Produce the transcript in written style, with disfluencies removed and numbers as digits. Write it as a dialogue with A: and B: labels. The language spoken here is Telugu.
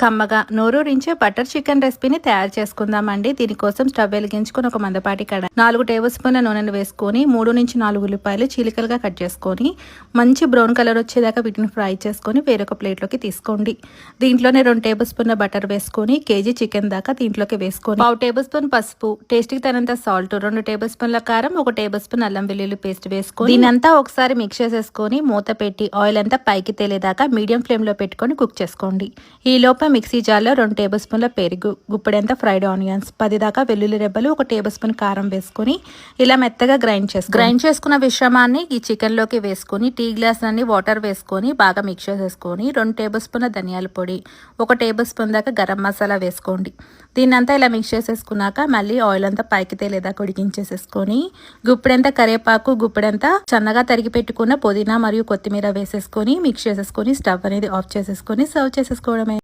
A: కమ్మగా నోరూరించే బటర్ చికెన్ రెసిపీని తయారు చేసుకుందామండి. దీనికోసం స్టవ్ వెలిగించుకొని ఒక మందపాటి కడాయి 4 టేబుల్ స్పూన్ల నూనెను వేసుకొని 3 నుంచి 4 ఉల్లిపాయలు చీలికలుగా కట్ చేసుకొని మంచి బ్రౌన్ కలర్ వచ్చేదాకా వీటిని ఫ్రై చేసుకొని వేరొక ప్లేట్లోకి తీసుకోండి. దీంట్లోనే 2 టేబుల్ స్పూన్ల బటర్ వేసుకొని కేజీ చికెన్ దాకా దీంట్లోకి వేసుకొని 1/2 టేబుల్ స్పూన్ పసుపు, టేస్ట్కి తగినంత సాల్ట్, 2 టేబుల్ స్పూన్ల కారం, 1 టేబుల్ స్పూన్ అల్లం వెల్లుల్లి పేస్ట్ వేసుకొని దీనంతా ఒకసారి మిక్స్ చేసేసుకొని మూత పెట్టి ఆయిల్ అంతా పైకి తేలేదాకా మీడియం ఫ్లేమ్లో పెట్టుకొని కుక్ చేసుకోండి. ఈ లోపల మిక్సీ జార్లో 2 టేబుల్ స్పూన్ల పెరుగు, గుప్పెడంత ఫ్రైడ్ ఆనియన్స్, 10 దాకా వెల్లుల్లి రెబ్బలు, 1 టేబుల్ స్పూన్ కారం వేసుకొని ఇలా మెత్తగా గ్రైండ్ చేసుకున్న మిశ్రమాన్ని ఈ చికెన్లోకి వేసుకొని టీ గ్లాస్ అన్ని వాటర్ వేసుకొని బాగా మిక్స్ చేసేసుకొని 2 టేబుల్ స్పూన్ల ధనియాల పొడి, 1 టేబుల్ స్పూన్ దాకా గరం మసాలా వేసుకోండి. దీన్నంతా ఇలా మిక్స్ చేసేసుకున్నాక మళ్ళీ ఆయిల్ అంతా పైకి తేలేదాకా ఉడికించేసేసుకొని గుప్పెడంత కరివేపాకు, గుప్పెడంత సన్నగా తరిగి పెట్టుకున్న పుదీనా మరియు కొత్తిమీర వేసేసుకొని మిక్స్ చేసేసుకొని స్టవ్ అనేది ఆఫ్ చేసేసుకొని సర్వ్ చేసేసుకోవడమే.